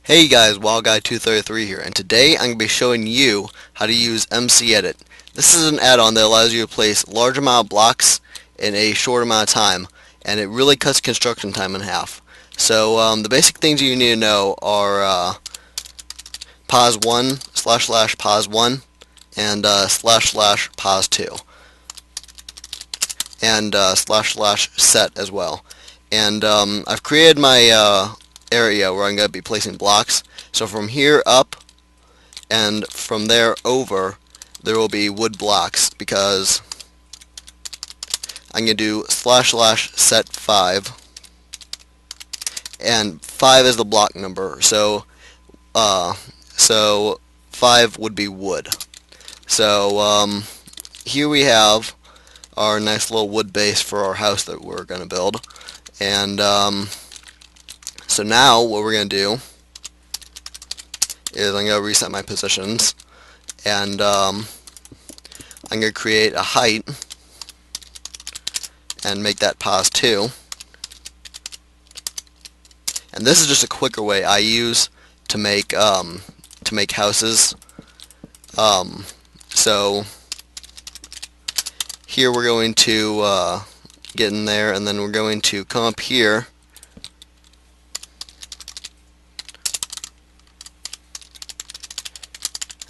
Hey guys, Wowguy233 here, and today I'm going to be showing you how to use MC Edit. This is an add-on that allows you to place large amount of blocks in a short amount of time, and it really cuts construction time in half. So the basic things you need to know are pos1 / pos1 and / pos2 and / set as well. And I've created my area where I'm going to be placing blocks. So from here up and from there over, there will be wood blocks because I'm going to do / set 5, and 5 is the block number. So 5 would be wood. So here we have our nice little wood base for our house that we're going to build. And so now what we're going to do is I'm going to reset my positions, and I'm going to create a height and make that pos2. And this is just a quicker way I use to make houses. So here we're going to get in there, and then we're going to come up here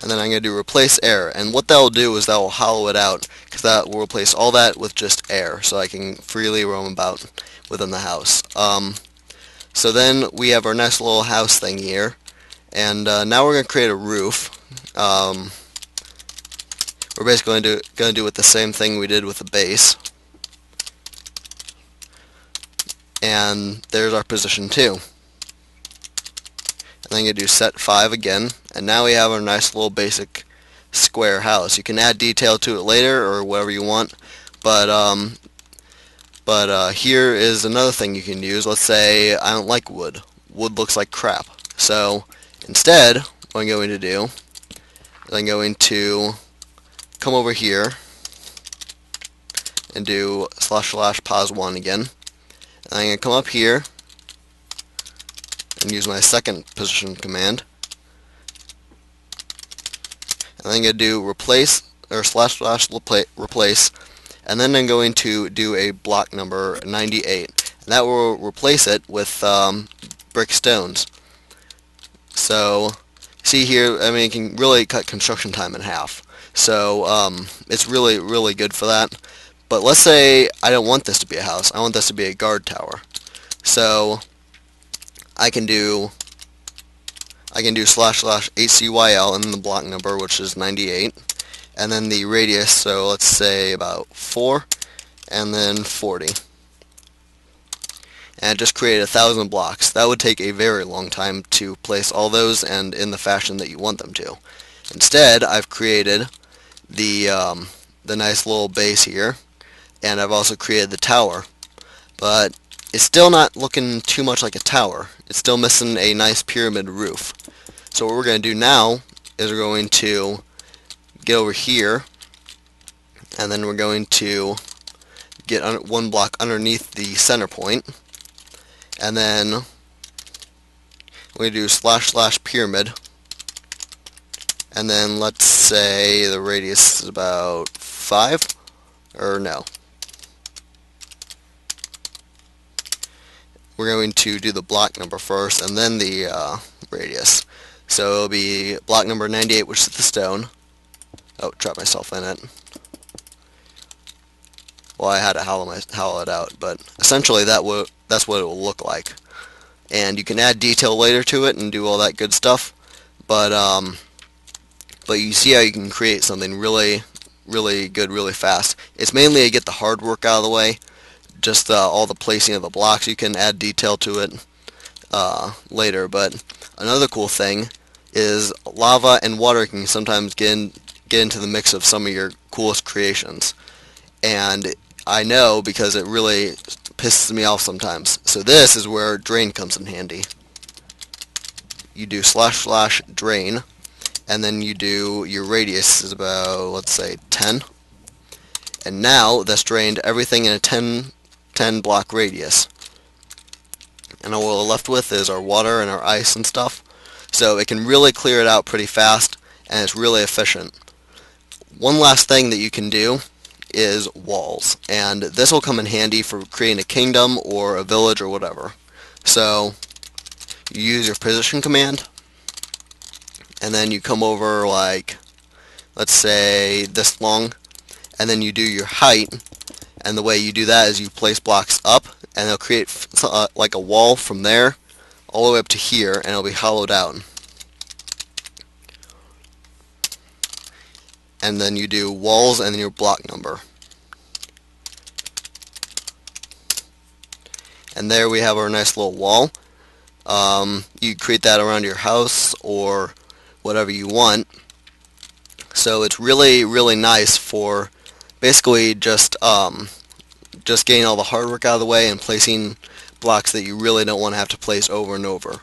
and then I'm going to do replace air, and what that will do is that will hollow it out, because that will replace all that with just air, so I can freely roam about within the house. So then we have our nice little house thing here, and now we're going to create a roof. We're basically going to do it the same thing we did with the base, and there's our position 2. And then I'm going to do set 5 again, and now we have our nice little basic square house. You can add detail to it later or whatever you want, but here is another thing you can use. Let's say I don't like wood. Wood looks like crap. So instead, what I'm going to do is I'm going to come over here and do / pos1 again. And I'm going to come up here and use my second position command. And then I'm going to do replace or / replace, and then I'm going to do a block number 98, and that will replace it with brick stones. So see here, I mean, it can really cut construction time in half. So it's really good for that. But let's say I don't want this to be a house. I want this to be a guard tower. So I can do / HCYL and then the block number, which is 98, and then the radius, so let's say about 4, and then 40. And just create 1,000 blocks. That would take a very long time to place all those and in the fashion that you want them to. Instead, I've created the nice little base here, and I've also created the tower. But it's still not looking too much like a tower. It's still missing a nice pyramid roof. So what we're going to do now is we're going to get over here, and then we're going to get one block underneath the center point, and then we're going to do / pyramid, and then let's say the radius is about 5, or no. We're going to do the block number first and then the radius. So it'll be block number 98, which is the stone. Oh, trapped myself in it. Well, I had to hollow it out, but essentially that's what it will look like. And you can add detail later to it and do all that good stuff. But you see how you can create something really good, really fast. It's mainly to get the hard work out of the way. Just all the placing of the blocks. You can add detail to it later. But another cool thing is lava and water can sometimes get into the mix of some of your coolest creations. And I know because it really pisses me off sometimes. So this is where drain comes in handy. You do / drain, and then you do your radius is about, let's say, 10. And now that's drained everything in a 10 block radius. And all we're left with is our water and our ice and stuff. So it can really clear it out pretty fast, and it's really efficient. One last thing that you can do is walls, and this will come in handy for creating a kingdom or a village or whatever. So you use your position command, and then you come over like, let's say this long, and then you do your height, and the way you do that is you place blocks up, and they'll create like a wall from there all the way up to here, and it'll be hollowed out. And then you do walls and then your block number. And there we have our nice little wall. You create that around your house or whatever you want. So it's really, really nice for basically just getting all the hard work out of the way and placing blocks that you really don't want to have to place over and over.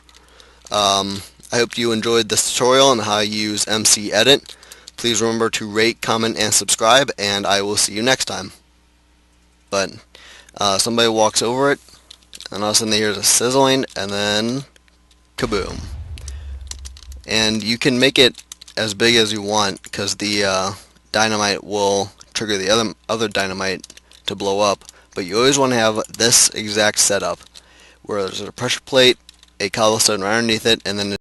I hope you enjoyed this tutorial on how you use MC Edit. Please remember to rate, comment, and subscribe, and I will see you next time. But somebody walks over it, and all of a sudden they hear a sizzling, and then kaboom. And you can make it as big as you want, because the dynamite will trigger the other dynamite to blow up. But you always want to have this exact setup, where there's a pressure plate, a cobblestone right underneath it, and then